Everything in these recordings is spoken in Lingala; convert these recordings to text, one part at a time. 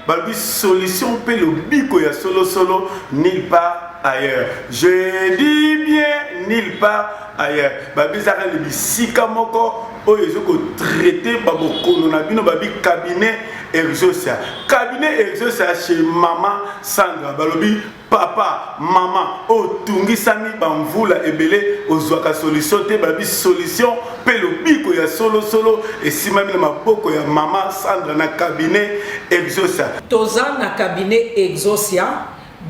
Balbi solution pe le biko ya solo solo nulle part ailleurs. Je dis bien nulle part ailleurs. Balbi zaka le bisika moko oyo ezoko traiter babokono na bino babi cabinet Exosia. Cabinet Exosia chez maman Sandra balobi papa maman o tungisami bamvula ebele ozwaka solution te babi solution pe le biko ya solo solo et simami na maboko ya maman Sandra na cabinet Exosia. Toza na cabinet Exosia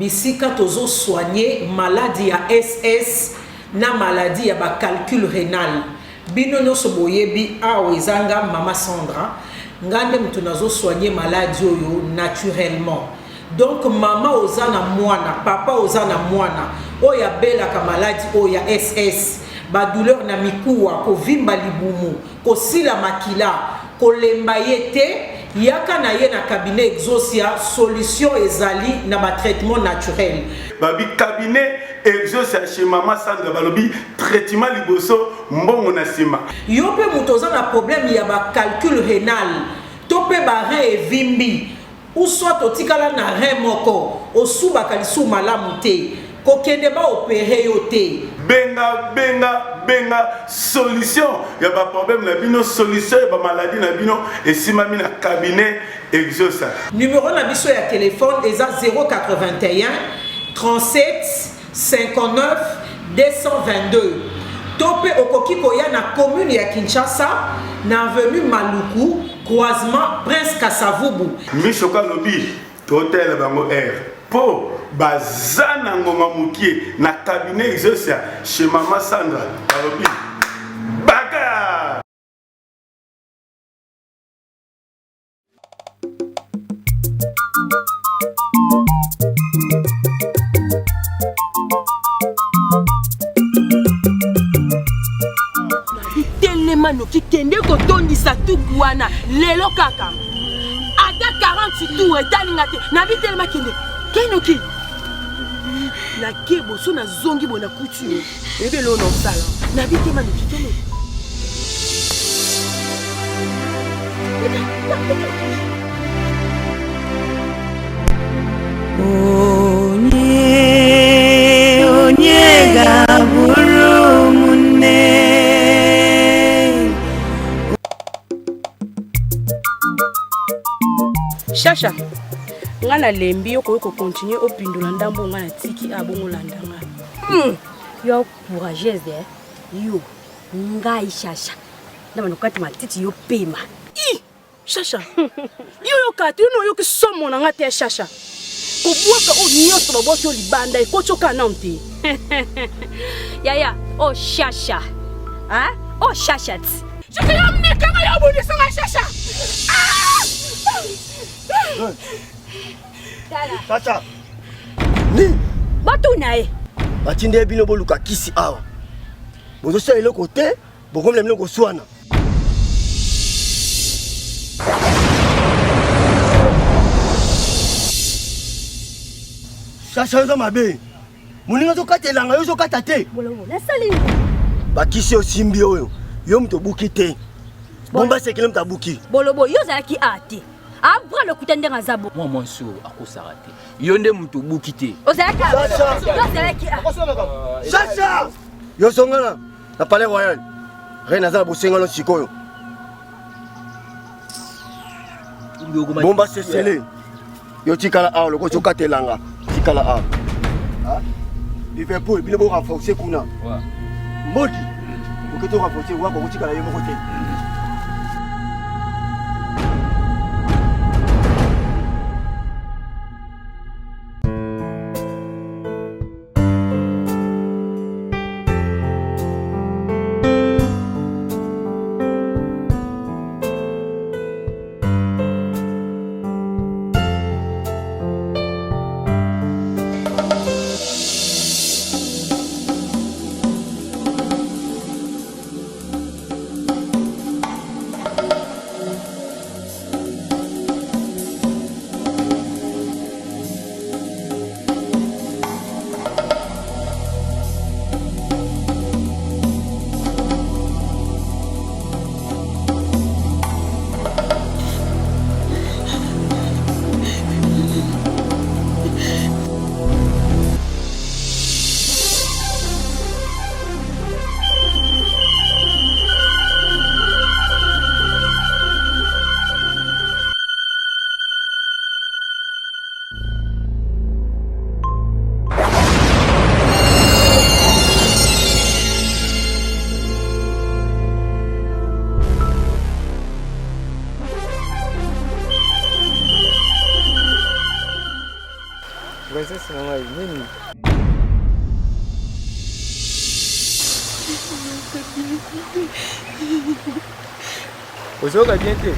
bisika tozo soigner maladie ya SS na maladie ya ba calcul rénal. Bino nyonso boyebi awa ezanga mama Sandra ngande mutu nazo soigner maladie oyo naturellement. Donc mama ozana mwana, papa ozana mwana oya belaka maladie oya SS ba douleur na mikuwa ko vimba libumu ko sila makila ko lemba yete yaka na ye na cabinet Exosia solution ezali na ba traitement naturel. Babi cabinet Exosia chez maman Sandra balobi traitement liboso mbongo na sima. Yo pe mutu ozana problème ya ba calcul rénal to pe ba rein vimbi ou soit otikala na rein moko osuba kalisu malamu te kokende ba opérer yo te benga solution ya ba problème na bino solution ya ba maladie na bino et simami na cabinet Exosia. Numéro na biso ya téléphone eza 081 37 59 222. Topé okoki koya na commune ya Kinshasa na avenue Maluku croisement Prince Kasavubu. Mishoka lobi totel bango air po bazana ngoma mukie na cabinet Exosia chez maman Sandra balobi baka. Noki kende kotondisa tuku wana lelo kaka ada 40 tours etalinga te na bitelema kende kenoki na kebo so na zongi bona couture ebe lo no sala na bitema noki kende onye gaburu munne. Chacha, ngana lembi yo ko continuer au pindula ndambo ngana tiki abongo landanga. Yo courageuse yo ngai Chacha. Ndama nokati matiti yo pema. Chacha. Yo kati yo ki somo na ngate Chacha. Ko buaka o nyoto baboto libanda ko choka nanti. Ya oh Chacha. Ah? Oh Chacha. Chacha yo mneka yo bodi sanga Chacha. Chacha. Ni batu nae. Batinde bino boluka kisi awa. Bozo sa eloko te, bokom lemno ko swana. Chacha yo mabe. Muninga zo katelanga yo zo katate. Bolo na sali. Bakisi yo simbi oyo. Yo mto buki te. Bomba sekele mta buki. Bolobo yo zaki ate. Abra le kutende ngazabo. Moi monso akosarate. Yonde mtu bukite. Ozaki. Chacha. Yo songana na palais royal. Reina za bosenga lo sikoyo. Bomba sesele. Yo tikala awo loko chokatelanga. Tikala awo. Ah? Liverpool bile bo renforcer kuna. Ouais. Modi. Oketo renforcer wa ko tikala yemo kote. grossesse na ngai nini? Ozoka bien te?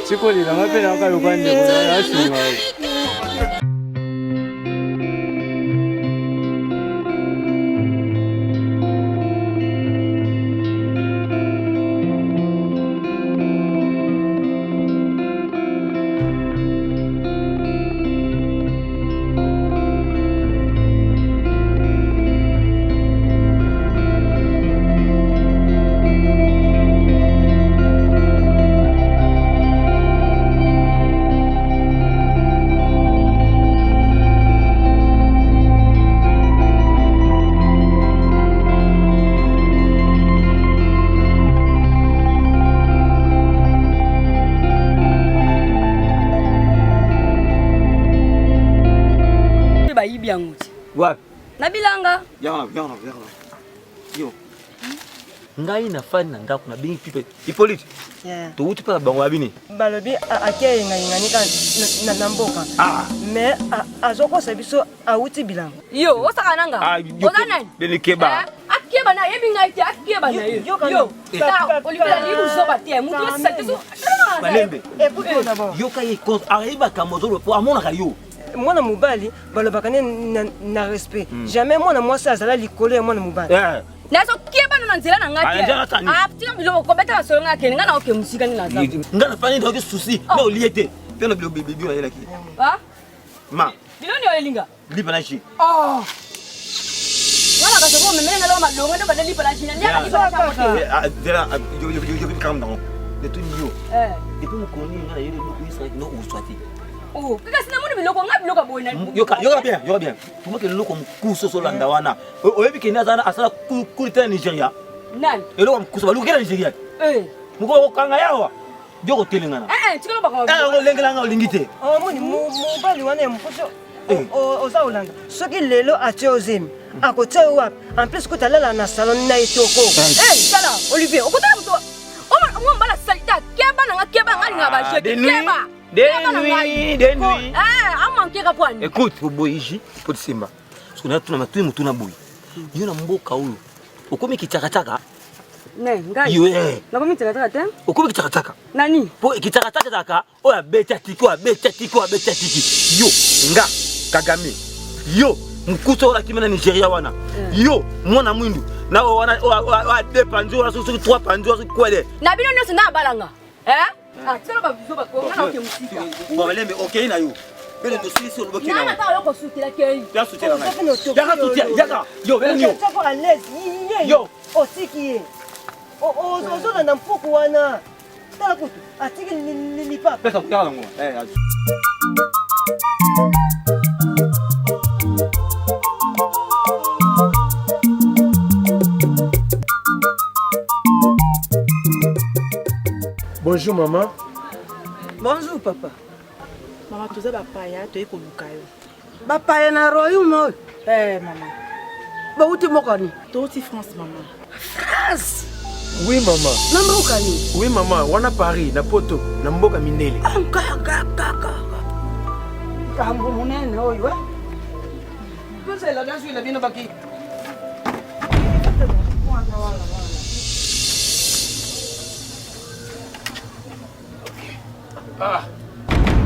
Chikoli na mapena akaluka ndeko na asima. Wapi? Na bilanga. Yana. Yo. Ngai na fani na ndako na bingi pipe. Hippolyte. Yeah. To uti pa bango abini. Balobi ake ngani na mboka. Mais azoko sabiso auti bilanga. Yo, osaka nanga. Ozana. Delikeba. Akeba na yebi ngai te akeba na yo. Yo. Ta olibela libu zoba te. Mutu sakiso. Malembe. Écoute d'abord. Yo kai cause arriba kamozolo po amona ka yo. Mwana mobali balobaka na respect. Jamais mwana mwasi azala likolo ya mwana mobali. Naso kieba na nzela na ngati. Tika biloko kobeta basolo ngake nga na oke musika ni naza. Nga na fani ndoki souci. Na oliete. Pena bilo bibi na yelaki. Ha? Ma. Biloni olinga. Lipa na shi. Oh. Wala ka sebo me menga lo ma lo ngado badali pa na shi. Ndia ka lipa. Dela yo kam dango. De tout yo. Et puis mo koni nga na yele lo kuisa no uswati. Oh, kaka sina muni biloko nga biloko boy na. Yoka bien. Tuma ke loko mkuso so landa wana. Oyebi ke nazana asala kulita Nigeria. Nani? Eloko mkuso baluki na Nigeria. Muko kanga yawa. Joko telengana. Tikolo baka. Lengela nga olingite. Muni mobali wana mkuso. Oza olanda. Soki lelo atie ozemi. Akotia wapi? En plus ko talala na salon na etoko. Tala, Olivier, okota mto. Oma mbala salita keba na keba nga ngaba jeki keba. De nuit. Amanke pwani. Écoute, boyiji, pour Simba. Parce qu'on a tout na matu mutu na boy. Yo na mboka oyo. Okomi kichakachaka. Ne, ngai. Yo Nakomi kichakachaka te? Okomi kichakachaka. Nani? Po kichakachaka oya beta tiki. Yo, nga Kagame. Yo, mkuso wala kimena Nigeria wana. Yo, mwana mwindu. Na wana wa deux panzo wala sur trois panzo kwele. Na bino nyoso na balanga. Tselo ba biso ba ko na oke musika. Bon, lembe okay na yo. Bele no sisi oloboki na. Na ta yoko sutela ke. Ya sutela na. Yaka tutia, yaka. Yo, bele nyo. Tsako à l'aise. Yo. Otiki ye. Ozo na mpuku wana. Tala kutu. Atiki ni papa. Pesa kuyala ngo. Bonjour maman. Bonjour papa. Maman, tu sais papa, tu es comme Kayo. Papa na royaume. Maman. Ba uti mokani. Tu es France, maman. France. Oui maman. Na mokani. Oui maman, wana Paris na poto na mboka Mindele. Kambo munene oyo. Pesa la dasu ila bino baki.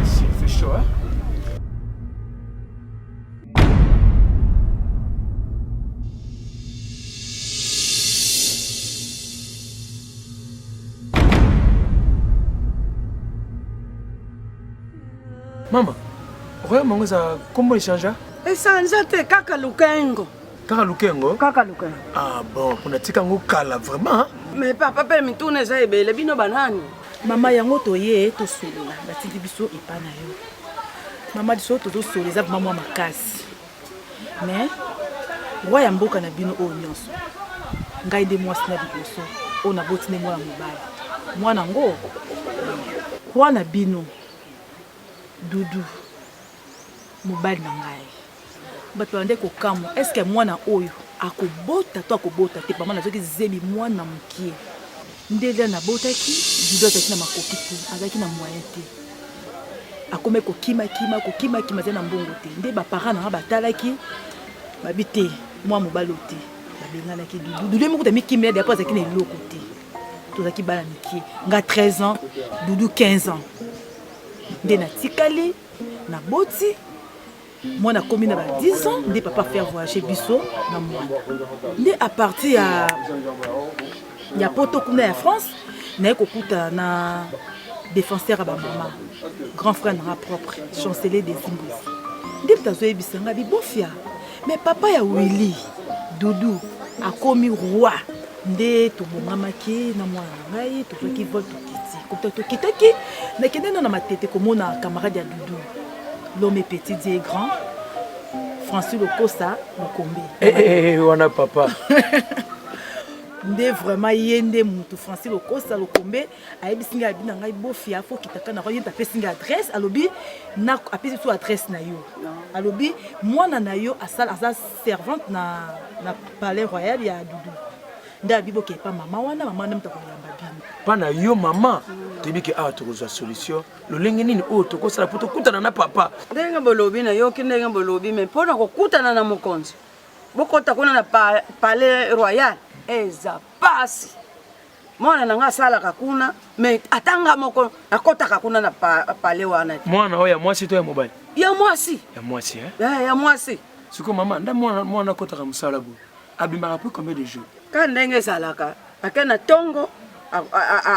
Ici il fait chaud hein. Maman, royaume mongo za kombo échange? Esanja te kaka lukengo. Kaka lukengo? Kaka lukengo. Ah bon, on a tika ngo kala vraiment. Mais papa pe mituna eza ebele bino banani. Mama yango toye tosolola batindi biso epa na yo. Mama biso tozosolola eza vraiment makasi. Mais roi ya mboka na bino oyo nyonso. Ngai de mwasi na liboso oyo naboti ne mwana mobali. Mwana ngo roi na bino Dudu mobali na ngai. Bato bande kokamwa est-ce que mwana oyo akobota to akobota te pama nazoki zebi mwana mokie. Ndele na botaki Dudu ataki na makoki te azaki na moyen te. Akome kokima zena mbongo te. Nde ba parents na batalaki babite mwa mobali te. Babenganaki Dudu. Dudu moko tami kimela de après azaki na eloko te. Tozaki bana mikie. Nga 13 ans, Dudu 15 ans. Nde na tikali na boti mwana komi na ba 10 ans nde papa faire voyager biso na mwana. Nde à partir ya poto kuna ya France na ekokuta na défenseur à ba mama grand frère na propre chancelier des Zimbabwe. Nde tazo ebisanga bibofia mais papa ya Willy Dudu akomi roi nde tobongamaki na mwana ngai tozoki vol tokiti kopta tokitaki na kende na matete komona camarade ya Dudu l'homme est petit et grand Francis Lokosa Lokombe wana papa nde vraiment yende mutu Francis Lokosa Lokombe ayebisinga abina ngai bofia fo kitaka na royenta pesinga adresse alobi na apesi so adresse na yo alobi mwana na yo asala asa servante na palais royal ya Dudu nda bibo ke pa mama wana mama ndem takoyamba bino pana yo mama tebiki awa tokozwa solution lolenge nini oyo tokosala po tokutana na papa ndenge bolobi na yo ndenge bolobi mais mpona kokutana na mokonzi bokota kuna na palais royal eza pasi mwana nanga asalaka kuna mais atanga moko akotaka kuna na palais wana mwana oyo ya mwasi to ya mobali ya mwasi ya mwasi siko mama nda mwana akotaka mosala bo abimaka po combien de jours ka ndenge ezalaka ake na ntongo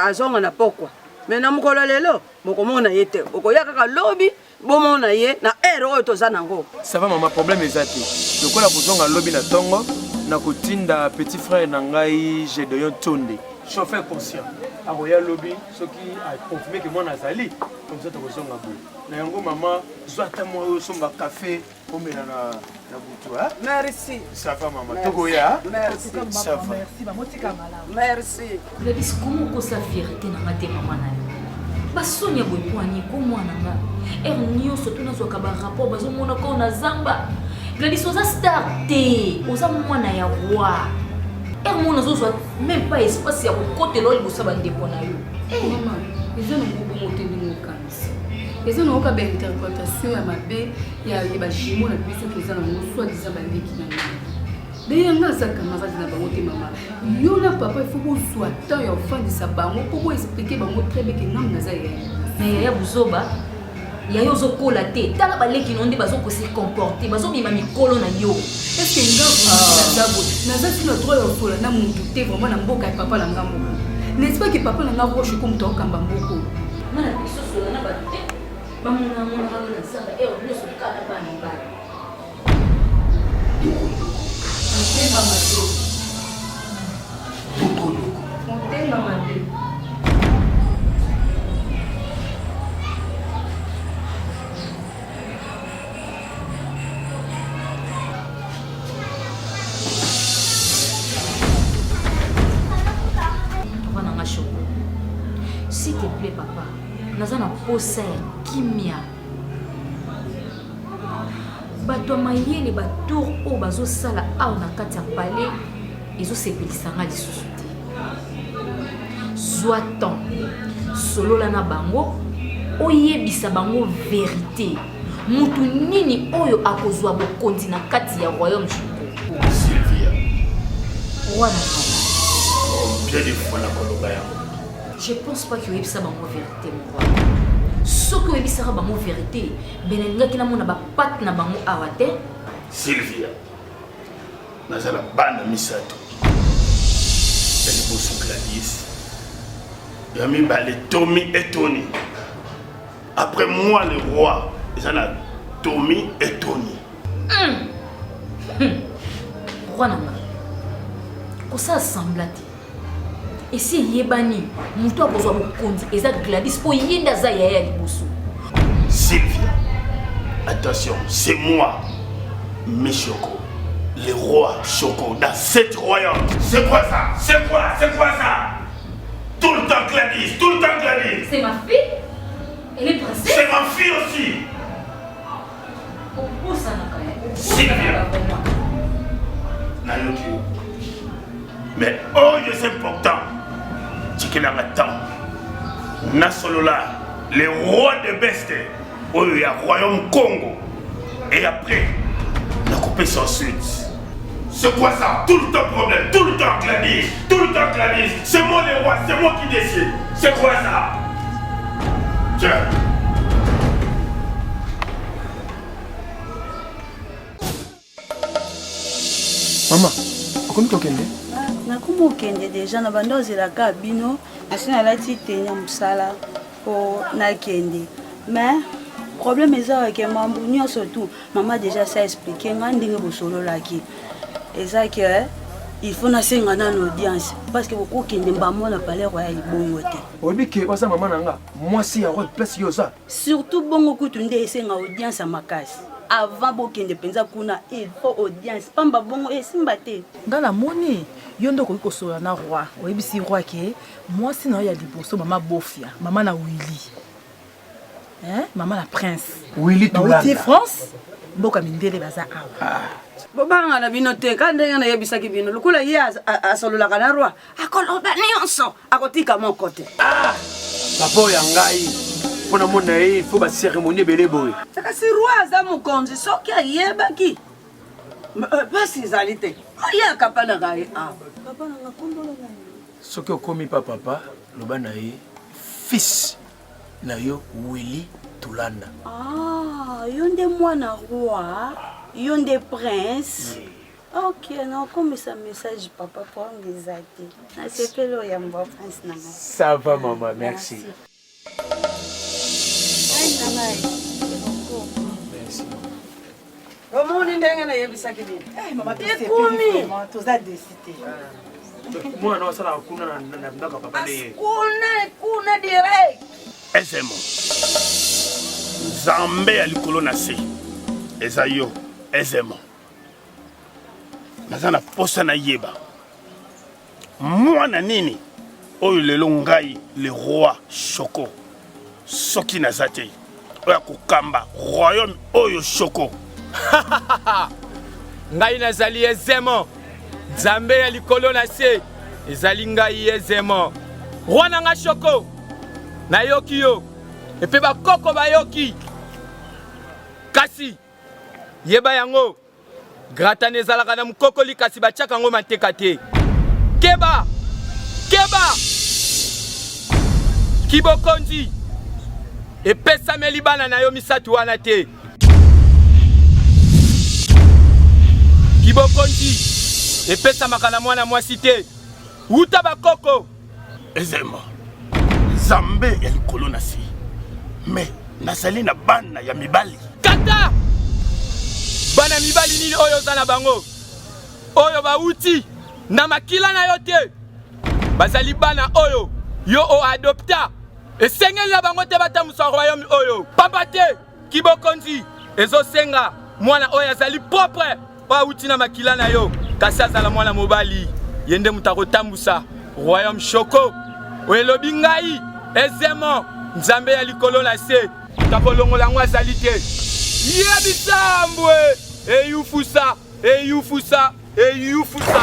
azonga na pokwa me na mokolo lelo bokomona ye te okoya kaka lobi bomona ye na ere oyo toza nango ça va mama problème eza te lokola kozonga lobi na ntongo na kotinda petit frère na ngai Gédéon Tonde chauffeur conscient akoya lobi soki aconfirme ke mwana azali comme ça tokozonga bo na yango mama zwa ata mwa oyo somba café omela na butu hein merci ça va maman tokoya merci ça va merci bamotika malamu merci le discours ko sa fierté na ngate mama na yo basonya boypoani ko mwana nga nyonso tuna soka ba rapport bazomona ko na zamba Gladys oza star te oza mwana ya roi mona zozwa même pas espace ya kokotela liboso bandeko na yo mama eza na ngobongo te ndenge okanisi eza na oka bainterprétation ya mabe ya bajimo na biso toza na ngo soit disant bandeki na yo deya nga aza camarade na bango te mama yo na papa il faut kozwa temps ya ofandisa bango mpo koexplike bango très bien ke ngambo naza na yaya buzoba yayo ozokola te tala baleki no nde bazokose comporter bazobima mikolo na yo est-ce que ngabo naza sino droit ya osola na mutu te vraiment na mboka ya papa na ngambo n'est-ce pas que papa na nga roche comme toi kamba mboko mana biso sola na bate bamona kama na samba nyonso kaka bana mbala Motema mate. Motema mate. S'il te plaît, papa, nous allons poser kimia. Bato mayele batour o bazo sala a na kati ya palais ezo sepelisanga lisusu te. Soit-on solo la na bango oyebisa bango vérité. Mutu nini oyo akozwa bokondi na kati ya royaume Chico. Sylvia. Wana. Bien des fois la koloba ya. Je pense pas que oyebisa bango vérité mon roi. Ce que oyebisaka bango vérité, benengaki na mona ba pat na bango awate. Sylvia. Nazala bana misato. Dali bosu Gladys. Yami balé Tommy et Tony. Après moi le roi, ils en a Tommy et Tony. Roi nanga. Kosa semblati. Et si yebani, muto a besoin de kondi, et ça Gladys pour yenda za yaya liboso. Sylvia, attention, c'est moi, Michoko, le roi Choco dans cette royaume. C'est quoi ça? C'est quoi ça? Tout le temps Gladys, tout le temps Gladys. C'est ma fille? Elle est princesse? C'est ma fille aussi. Pourquoi ça n'a pas été? Sylvia. Nayoki. Mais oh, c'est important. Tikenamatam. Nasolola, le roi de Beste. Oh, il y a royaume Congo. Et après, on a coupé son sud. C'est quoi ça? Tout le temps problème, tout le temps Gladys, tout le temps Gladys. C'est moi le roi, c'est moi qui décide. C'est quoi ça? Tiens. Maman, comment tu es? Nakuma okende déjà na bando zelaka bino asi nalati tenya mosala po nakende mais problème eza ke mambo nyonso tout mama déjà ça expliqué nga ndenge bosololaki eza ke il faut nasenga na audience parce que beaucoup kende mbamona palais royal bongo te obike basa mama nanga moi si ya place yo ça surtout bongo kutu nde esenga audience makasi avant bokende penza kuna il faut audience pamba bongo esimba te ngala moni yondo ko kosola na roi oyebisi roi ke moi si na ya liboso mama bofia mama na Willy mama la prince Willy Tulanda France mboka mindele baza awa bobanga na bino te ka ndenge na yebisaki bino lukula ye asololaka na roi akoloba nyonso akotika moko te papa oyo ya ngai mpona mona ye fo bacérémonie ebele boye kasi roi aza mokonzi soki ayebaki pasi ezali te ye akapanaka ye soki okomi pa papa loba na ye fils na yo Willy Tulanda. Yo nde mwana roi, yo nde prince. Ok, non, comme ça message papa pour ngezate. Na sepelo ya mbo prince nanga. Ça va maman, merci. Merci. Omoni ndenge na yebisaki bino. Maman, ekumi. Toza décidé. Moi non ça la kuna na ndaka papa ne. Kuna direct. Ezemo. Nzambe alikolo na se. Eza yo, ezemo. Naza na posa na yeba. Mwana nini? Oyo lelo ngai le roi Choco. Soki naza te. Oya kokamba royaume oyo Choco. Ngai nazali ezemo. Nzambe ya likolo na se. Ezali ngai ezemo. Roi nanga Choco. Nayoki yo. Epe bakoko bayoki. Kasi yeba yango. Grata nezalaka na mukokoli kasi bachaka ngo manteka te. Keba. Keba. Kibokonzi. Epesa melibana na yo misatu wana te. Kibokonzi. Epesa makana mwana mwasi te. Uta bakoko. Ezema. Nzambe ya likolo na se. Mais nazali na bana ya mibali. Kata! Bana mibali nini oyo za na bango? Oyo bauti na makila na yo te. Bazali bana oyo yo o adopta. Esengeli na bango te batamusa royaume oyo. Pamba te Kibokonzi ezo senga mwana oyo azali propre bauti na makila na yo. Kasi azala mwana mobali yende mutakotambusa royaume Choco. Oyelobi ngai ezemo Nzambe ya likolo na se. Takolongola ngwa azali te. Yebisambwe eyufusa eyufusa eyufusa.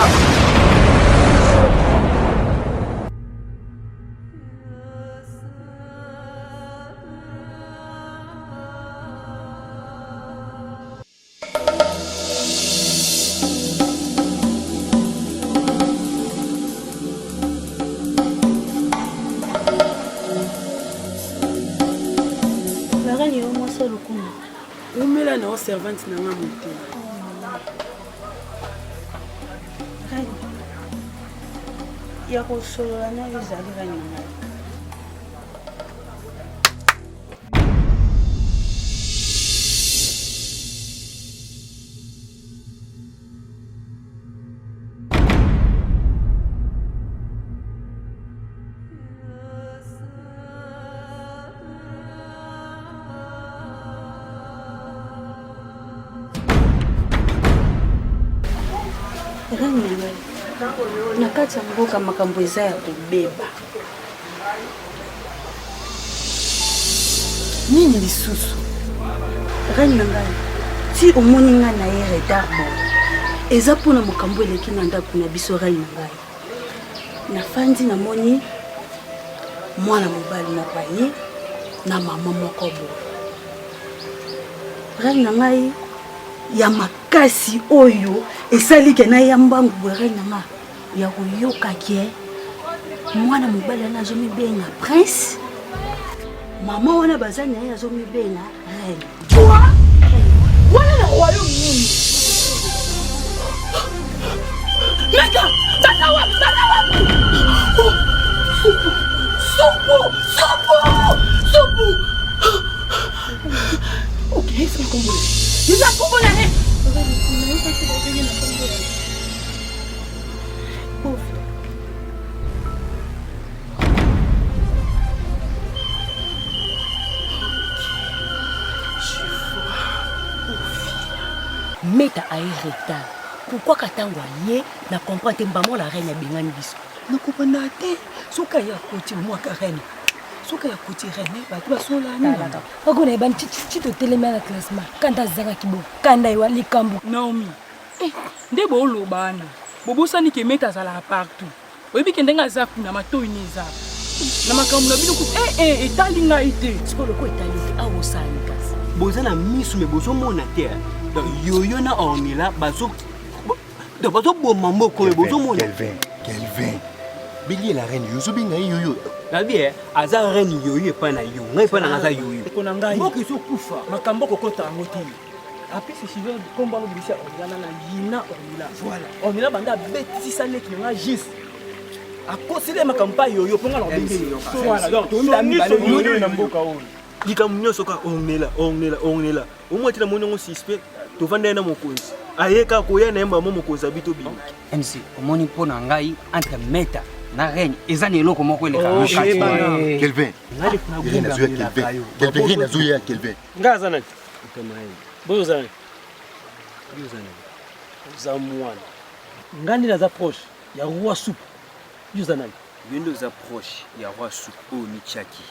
Umela na servante na nga mote. Ya kosolola na yo ezali kani ngai. reine na ngai na kati ya mboka makambo eza ya kobeba nini lisusu reine na ngai ti omoni ngai na ye retard bon eza mpona makambo eleki na ndako na biso reine na ngai nafandi namoni mwana mobali moko ye na mama moko bo reine na ngai ya makasi oyo esali ke na ya mbangu boye reine na ngai ya koyoka ke mwana mobali ana azomibenga prince mama wana baza na ye azomibenga reine wana na royaume nini meka tata wapi Supu! Ok, c'est un combo. Il a combo là, hein? Meta a retard. Pourquoi katango ye na comprendre mbamo la reine bengani biso? Na comprendre te. Soka ya koti moi ka reine. Soka ya koti reine ba tu basola ni. Ako na ban tito telema na classement. Kanda zanga kibo. Kanda iwa likambu. Naomi. Ndebo olobana. Bobosani ke meta sala partout. Oyebi ke ndenga za kuna matoi neza. Na makambo na bino ku etalinga ite. Sikolo ko etalinga awosani kasi. Bozana misu me bozo mona te. Yoyo na ornila bazo de bazo bomambo ko bozo mona. Kelvin. Bili la reine yozo binga yoyo. La vie aza reine yoyo pa na yo. Ngai pa na ngaza yoyo. Kona ngai. Moko so kufa. Makambo ko kota ngoti. Après si je combat le blessé on na yina ornila. Voilà. Ornila banda betisa neki nga gis. A conseiller makambo yoyo ponga la bengi. Voilà. Donc to mi balé na mboka o. Likamunyo soka ongela. Omwatila monongo suspect. To vanda na mokonzi. Ayeka koya na yamba mokonzi abito bi. MC omoni pona ngai entre meta na reine ezani eloko moko eleka Kelvin. Ngali kuna gumba Kelvin. Kelvin na zuya Kelvin. Ngaza nani? Utamaye. Bozana. Bozana. Zamwana. Ngandi na za proche ya roi soup. Yuzana. Bindo za proche ya roi soup o ni chaki.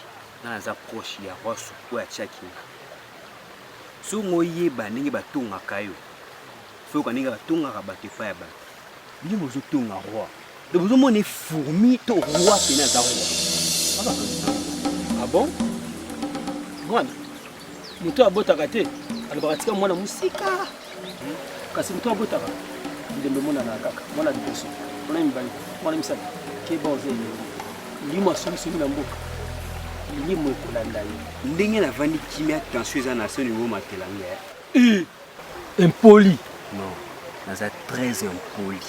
Na za proche ya roi soup o ya chaki. So ngoye ba ningi batunga kayo. Faut qu'on ait batunga rabate pa ya ba. Ni bozo tunga roi. De bozo mone fourmi to roi pena za roi. Ah bon? Mwana. Muto abotaka te. Alibakatika mwana musika. Kasi muto abotaka. Ndembe mwana na kaka. Mwana liboso. Mwana mbali. Mwana misala. Ke boze ni. Limo solution na mboka. Limo ekolanda ye. Ndenge na vandi kimia tension za na son niveau matelanga. Impoli. Non, naza très impoli.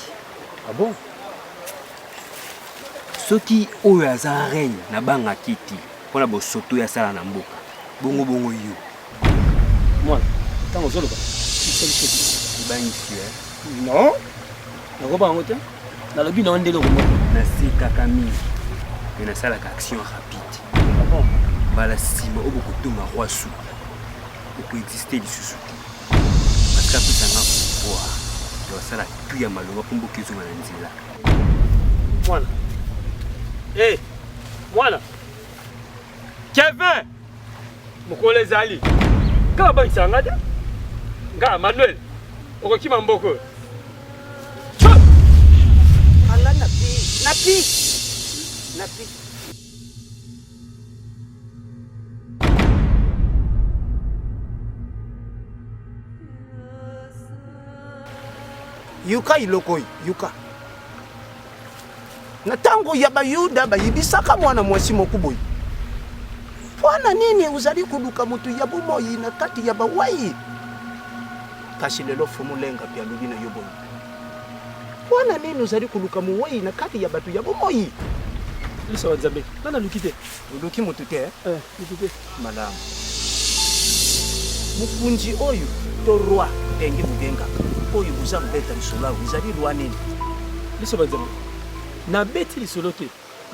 Ah bon? Soki oyo aza reine na banga kiti pona bo soto ya sala na mboka. Bongo yo. Mwana, tango zoloka. Bangi Non. Nakoba ngote. Na lobi na ndelo ko. Na sika kami. Na sala ka action rapide. Ah bon? Bala sima obo ko tonga roi sou. Ko exister lisusu. Parce que ça pouvoir. Donc ça la puis à malonga pour beaucoup de nzila. Mwana. Eh. Mwana. Kevin. Mukole zali. Ka ba isangada? Nga Manuel. Okokima mboko. Ala napi. Yuka ilokoi, yuka. Na tango ya bayuda bayibisaka mwana mwasi mokuboyi. Pwana nini uzali kuluka mutu ya bumoyi na kati ya bawayi? Kasi lelo fumulenga pia lubina yoboyi. Pwana nini uzali kuluka muwayi na kati ya batu ya bumoyi? Lisa wanzambe. Nana lukite. Uluki mutu te? Lukite. Malamu. Mufunji oyu to roi tenge bugenga. Oyo buza mbeta lisolo uzali lwa nini? Lisa wanzambe. Na beti lisolo te.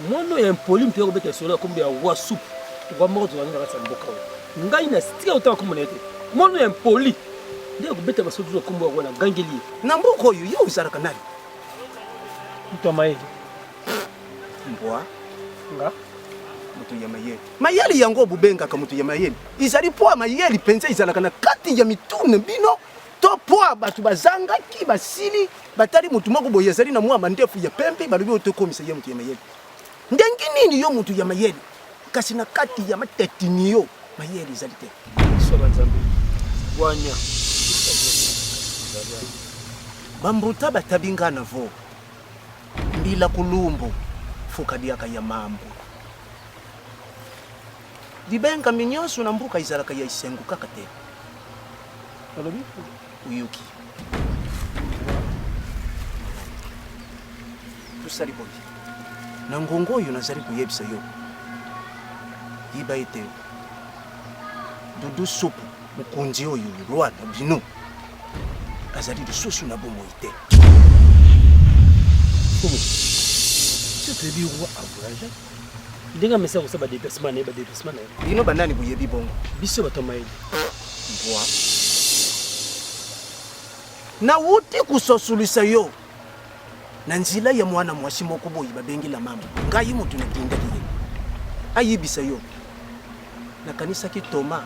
Mono ya impoli mpe ko beta lisolo kombe ya roi soup. Kwa moto wangu ngaka mboka. Ngai na stika utaka kumonete. Mono ya impoli. Ndio ko beta basoto kombe wa na gangeli. Na mboko oyo yo uzalaka nani? Mtu mayeli. Mbwa. Nga. Mutu ya mayeli. Mayeli yango bubenga ka mutu ya mayeli. Izali poa mayeli penza izalaka na kati ya mitune bino. To poa batu bazanga ki basili batali mutu moko boye ezali na mwa mandefu ya pembe balubi otokomisa ya mutu ya mayeli. Ndengi nini yo mutu ya mayeli? Kasi na kati ya matetini yo mayeli izali te. Soba nzambe. Bwanya. Bambuta batabinga na vo. Mbila kulumbu fukadiaka ya mambo. Dibenga minyosu na mbuka izalaka ya isengu kakate. Alobi? Uyuki. Tusali boy. Na ngongo yo nazali kuyebisa yo. Yiba ite. Dudu supu mukonzi oyo Rwanda bino. Azali lisusu na bomo ite. Tu te dis roi à voyager. Ndinga mesa ko saba déplacement na déplacement na. Bino bandani buyebi bongo. Biso batomayeli. Mbwa. Na wuti kusosulisa yo. Na nzila ya mwana mwasi moko boyi babengi la mama. Ngai mutu na tinda kiye. Ayibisa yo. Na kanisa ki Toma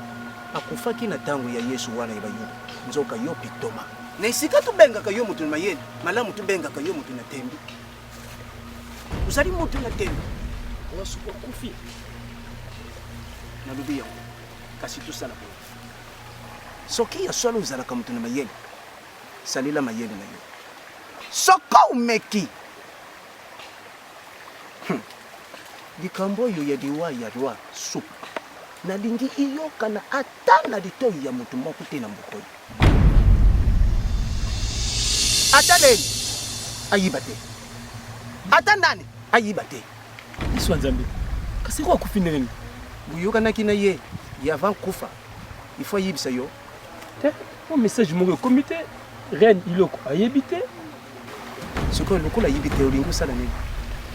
akufaki na tangu ya Yesu wana ibayo. Nzoka yo pi Toma. Na isika tu benga ka yo mutu na mayeli. Malamu tu benga ka yo mutu na tembi. Usali mutu na tembi. Wasuko kufi. Na lubi yango. Kasi tu sana boyi. Soki ya swalo uzalaka mutu na mayeli. Salila mayeli na yo. Soko umeki. Dikambo yo ya diwa ya rwa supu. Na lingi iyo kana ata na ditoi ya mutu moko te na mbokoi. Ata neni ayibate. Ata nani ayibate. Iswa nzambe. Kasi kwa kufi neni. Buyoka na kina ye ya van kufa. Il faut yibisa yo. Te, un message moko comité reine iloko ayebite. Soko lokola yibite olingo sala nini.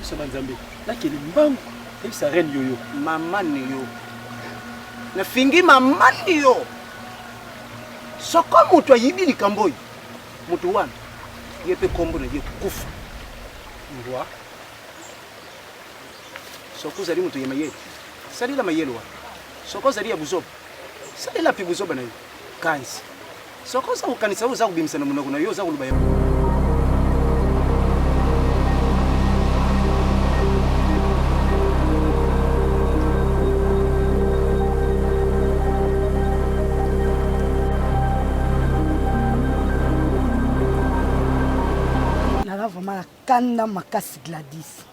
Iswa nzambe. Lakini mbangu ebisa reine yoyo. Mama ni yo. Na fingi mama ni yo. Soko mutu ayibi likamboyi. Mutu wana yepe kombo na ye kufa. Mbwa. Soko zali mutu yemayeli. Sali la mayelo wa. Soko zali ya buzoba. Sali la pi buzoba na yo. Kansi. Soko za ukanisa uza kubimisa na munaguna yo za kulubaya. Vraiment kanda makasi Gladys.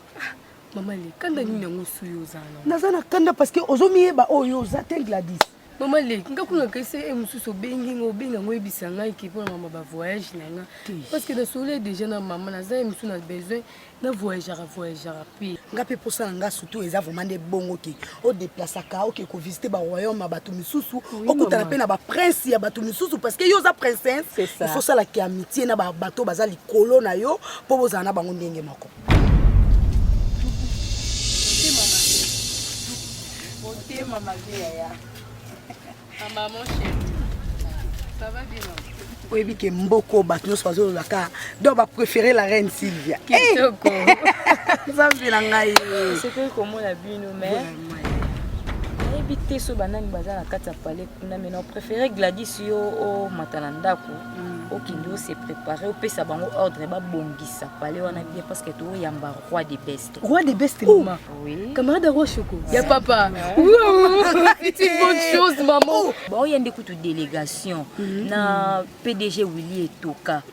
Maman le kanda nini yango suyo zana. Nazana kanda parce que ozomiyeba oyo zate Gladys. Maman le ngakuna kaise mususu bengi ngobenga ngoyebisa ngai ki pour maman ba voyage nanga. Parce que na soleil déjà na maman na za musu na besoin na voyager pi. Ngape pour ça nga surtout eza vraiment des bongo ki o déplacer ka o ko visiter ba royaume ba misusu o kutana pe na ba prince ya ba misusu parce que yo za princesse il faut ça la ki amitié na ba bateau baza likolo na yo po bozana na bango ndenge moko. Bonté maman ya. Maman chérie. Ça va bien? Oui, oui, que Mboko, Batno, Soiseau, Laka, donc va préférer la reine Sylvia. Kitoko. Ça me fait la ngaïe. C'est que comment la bino, mais. Habiter ce banane bazar à Kata Palais, mais on préférait Gladys yo au Matalandako. Au Kindo s'est préparé, au Pesa Bango ordre, ba bongisa Palais, on a bien parce que tout yamba roi des bestes. Roi des bestes, maman. Oui. Camarade roi Choco. Y'a papa. C'est une bonne chose, maman. Bon, il y a des coups de délégation. Na PDG Willy Etoka,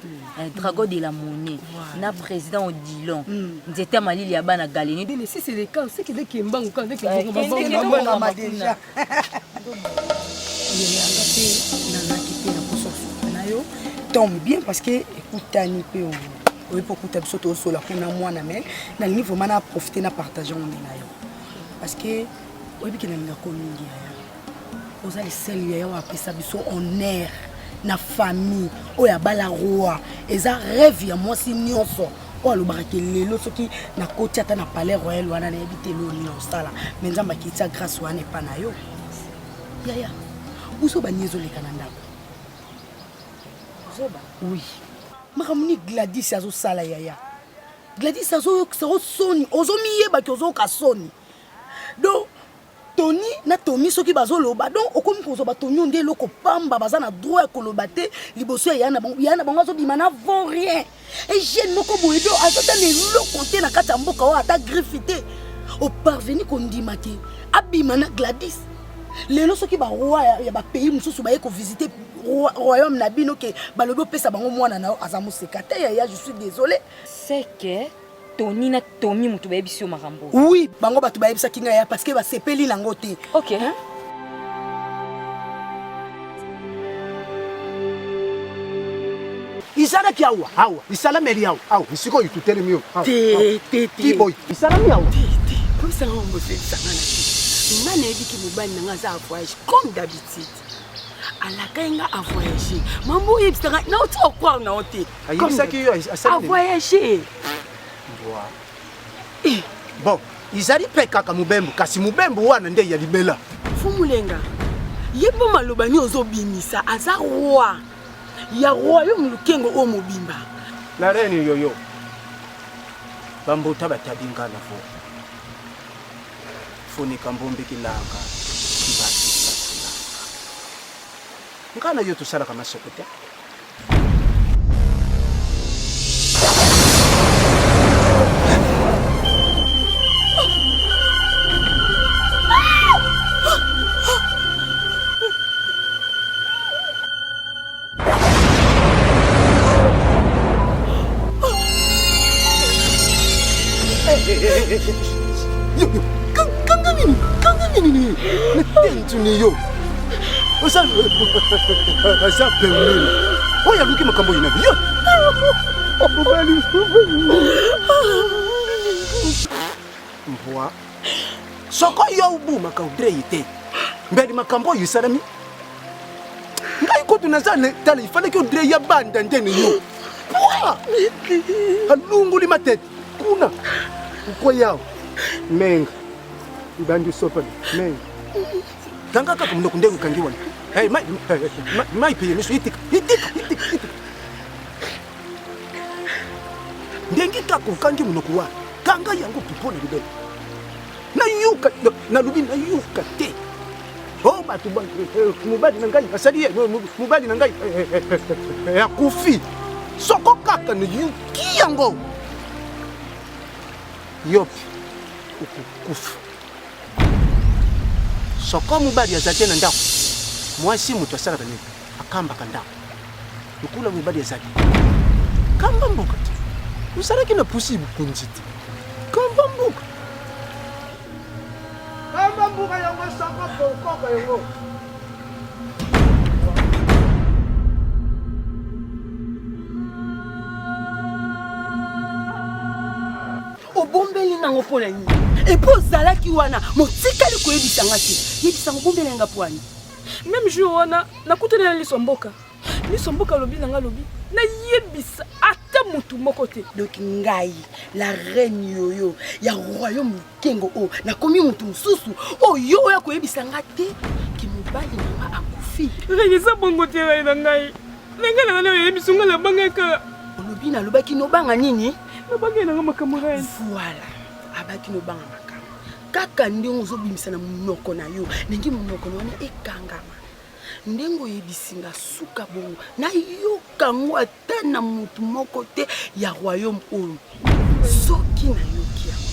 Drago de la Monnaie, na président Odilon. J'étais Malili Yaba na Galini. Mais si c'est le cas, c'est que dès qu'il m'bangue, quand dès qu'il m'bangue, déjà. Tombe bien parce que écoute Anipé oui pour écouter biso sur la pour moi na mais na niveau mana profiter na partager on na yo parce que oui bi kenalinga ko mingi ya oza le sel ya wa pesa biso honneur na famille o ya bala roi eza rêve ya moi si nyonso o alobaka ke lelo soki na koti ata na palais royal wana na ebite lo ni osala mais nzamba kitsa grâce wana epa na yo ya uso banyezo le kananda Zoba. Oui. Makamuni Gladys azo sala yaya. Gladys azo soni ozomiyeba ki ozoka soni donc Tony na Tommy soki bazoloba donc okomi kozoba Tony onde eloko pamba baza na droit ya koloba te liboso ya yana bango azobima na vont rien et jeune moko boye do azota eloko te na kati ya mboka oyo ata griffe te oparveni kondima te abima na Gladys lelo soki baroi ya bapays mosusu baye kovisite royaume na bino ke balobi opesa bango mwana na aza moseka te yaya je suis désolé c'est que Tony na Tommy mutu bayebisi yo makambo oui bango batu bayebisaki ngai ya parce que basepeli nango te ok izalaki awa isalameli awa misiko itutelemi yo te boy isalami awa te komisa ngo boselisanga na te nga nayebi ki mobali nanga aza a voyage comme d'habitude alakai nga a voyage mambo oyebisanga na oti okroire na yo te ayebisaki yo a voyage bon izali mpe kaka mobembo kasi mobembo wana nde ya libela fumulenga ye mpo maloba ni ozobimisa aza roi ya royaume lukengo oyo mobimba na reni yoyo bambota batadingana fo funika mbombikilanga ngana yo tusalaka masoko te Kanganini netentuni yo asa pemeli oya luki makambo ina yo abubali mbwa soko yo ubuma ka udreite mbeli makambo yisalami ngai ko tunazana tala ifale ki udre ya banda ndene yo alungu li matete kuna uko yao menga ibandi sopani menga tanga kaka mno kundengu kangiwa hey mai peye misu itika ndengi kako kangi mno kuwa kanga yangu pipona libele na yuka na lubi na yuka te oh batu ba mubali na ngai asali mubali na ngai ya kufi soko kaka ni yuki yango yop kufu soko mubali azate na ndako mwasi mutu asala nini akamba kandako ukula mubali azate kamba mbuka usaraki na possible kunjiti kamba mbuka yango soko pokoko yango obombeli nango mpona nini epo ozalaki wana motikali koyebisanga te yebisanga obombeli yanga pwani même jour wana nakutani na liso mboka lobi nanga lobi nayebisa ata motu moko te donc ngai la reine yoyo ya royaume lukengo oyo nakomi motu mosusu oyo oyo akoyebisanga te ki mobali nanga akufi reine eza bongo te rai na ngai nanga nanga nayoyebisunga nabangaka olobi nalobaki nobanga nini nabangaki nanga makambo rai voilà abaki nobanga makambo kaka ndenge ozobimisa na monoko na yo ndenge monoko na wana ekangama ndenge oyebisinga suka bongo nayoka ngo ata na motu moko te ya royaume oyo soki nayoki yango